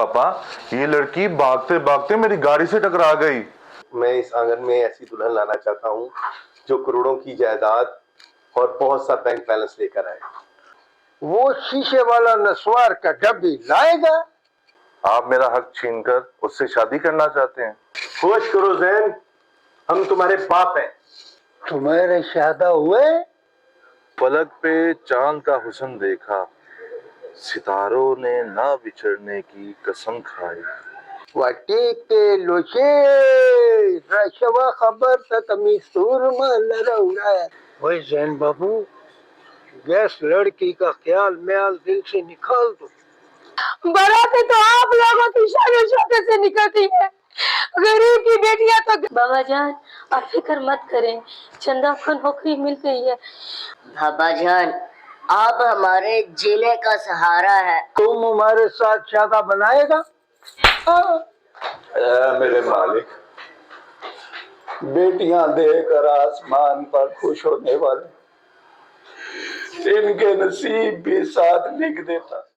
पापा, ये लड़की भागते भागते मेरी गाड़ी से टकरा गई। मैं इस आंगन में ऐसी दुल्हन लाना चाहता हूँ जो करोड़ों की जायदाद और बहुत सा बैंक बैलेंस लेकर आए। वो शीशे वाला नस्वार का डब्बी लाएगा? आप मेरा हक छीनकर उससे शादी करना चाहते हैं? होश करो जैन, हम तुम्हारे बाप हैं। तुम्हारे शादा हुए? पलक पे चांद का हुस्न देखा, सितारों ने ना बिछड़ने की कसम खाई। वाटी के लोचे रशवा खबर तक मिसूर मलर उड़ाया। वही जैन बाबू, गैस लड़की का ख्याल म्याल दिल से निकाल दो। बारातें तो आप लोगों की शादी शौकत से निकलती है, गरीब की बेटियां तो। बाबा जान, आप फिक्र मत करें, चंदा को नौकरी मिल गई है। बाबा जान, आप हमारे जीने का सहारा है। तुम हमारे साथ शादा बनाएगा? मेरे मालिक, बेटियां देकर आसमान पर खुश होने वाले, इनके नसीब भी साथ लिख देता।